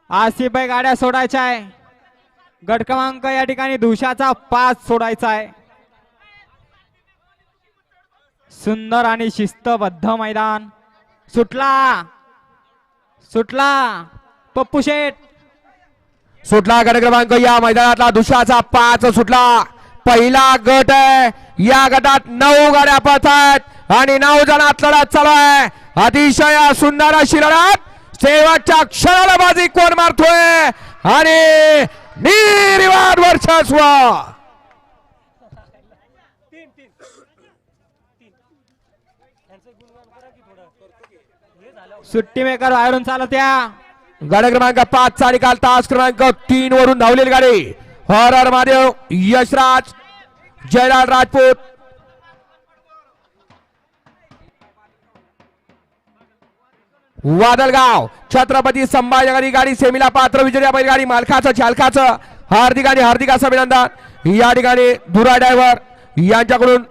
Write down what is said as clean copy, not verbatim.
आसिफभाई गाड्या सोडायच्या आहे. गट क्रमांक या ठिकाणी धुशाचा 5 सोडायचा आहे. सुंदर आणि शिस्तबद्ध मैदान. सुटला सुटला पप्पू शेठ सुटला गट क्रमांक या मैदानातला धुशाचा 5 सुटला. पहिला गट आहे. या गटात 9 गाड्या पळतात आणि 9 जणात लढत चालू आहे. अतिशय सुंदर अशी लढत. शेवटच्या क्षणाला बाजी कोण मारतोय आणि निर्विवाद वर्चस्व. सुट्टी मेकर बाहेरून चालत या. गाडी क्रमांक 5 चा निकाल तास क्रमांक 3 वरून धावलेली गाडी हर हर महादेव यशराज जयलाल राजपूत. वादलगाव छत्रपती संभाजीनगरी गाडी सेमीला पात्र विजया बैलगाडी मालकाचं चालकाचं हार्दिक अभिनंदन. या ठिकाणी धुरा ड्रायव्हर यांच्याकडून